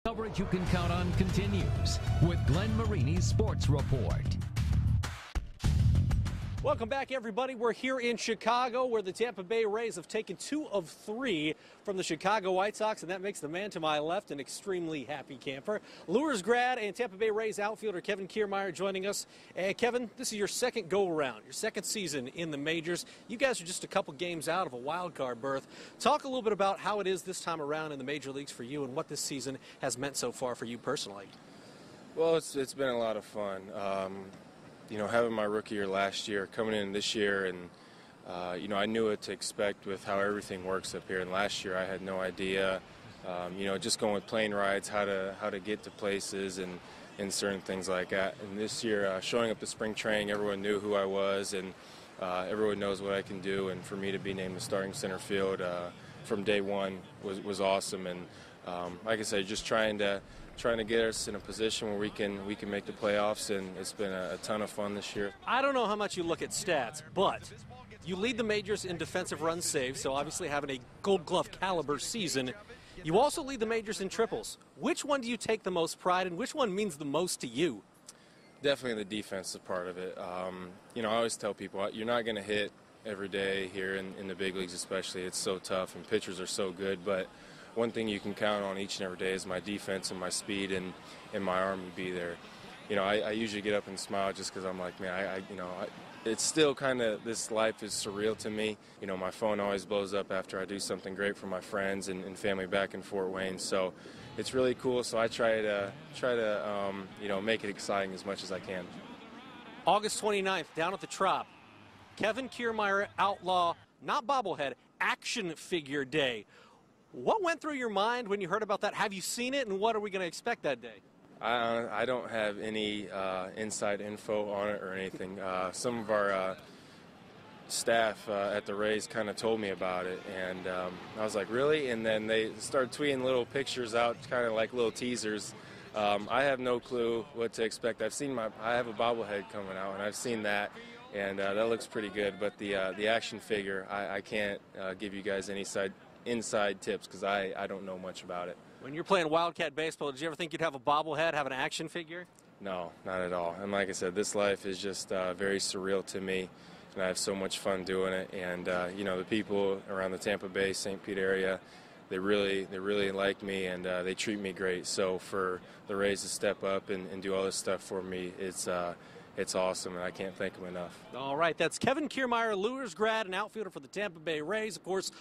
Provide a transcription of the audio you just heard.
Coverage you can count on continues with Glenn Marini's Sports Report. Welcome back, everybody. We're here in Chicago where the Tampa Bay Rays have taken 2 of 3 from the Chicago White Sox, and that makes the man to my left an extremely happy camper. Lures grad and Tampa Bay Rays outfielder Kevin Kiermaier joining us. Kevin, this is your second go-around, your second season in the majors. You guys are just a couple games out of a wild card berth. Talk a little bit about how it is this time around in the major leagues for you and what this season has meant so far for you personally. Well, it's been a lot of fun. Having my rookie year last year, coming in this year, and I knew what to expect with how everything works up here. And last year, I had no idea. Just going with plane rides, how to get to places, and certain things like that. And this year, showing up to spring training, everyone knew who I was, and everyone knows what I can do. And for me to be named the starting center field from day one was awesome. And like I said, just trying to get us in a position where we can make the playoffs, and it's been a ton of fun this year. I don't know how much you look at stats, but you lead the majors in defensive runs saved, so obviously having a Gold Glove caliber season. You also lead the majors in triples. Which one do you take the most pride in? Which one means the most to you? Definitely the defensive part of it. I always tell people, you're not going to hit every day here in the big leagues especially. It's so tough, and pitchers are so good, but one thing you can count on each and every day is my defense and my speed and my arm to be there. I usually get up and smile just because I'm like, man, it's still kind of, this life is surreal to me. My phone always blows up after I do something great for my friends and family back in Fort Wayne. So it's really cool. So I try to make it exciting as much as I can. August 29th, down at the Trop, Kevin Kiermaier outlaw, not bobblehead, action figure day. What went through your mind when you heard about that? Have you seen it, and what are we going to expect that day? I don't have any inside info on it or anything. Some of our staff at the Rays kind of told me about it, and I was like, really? And then they started tweeting little pictures out, kind of like little teasers. I have no clue what to expect. I have a bobblehead coming out, and I've seen that, and that looks pretty good. But the action figure, I can't give you guys any inside tips because I don't know much about it. When you're playing Wildcat baseball, did you ever think you'd have a bobblehead, have an action figure? No, not at all. And like I said, this life is just very surreal to me, and I have so much fun doing it. And the people around the Tampa Bay, St. Pete area, they really like me, and they treat me great. So for the Rays to step up and do all this stuff for me, it's awesome, and I can't thank them enough. All right, that's Kevin Kiermaier, Lures grad and outfielder for the Tampa Bay Rays, of course.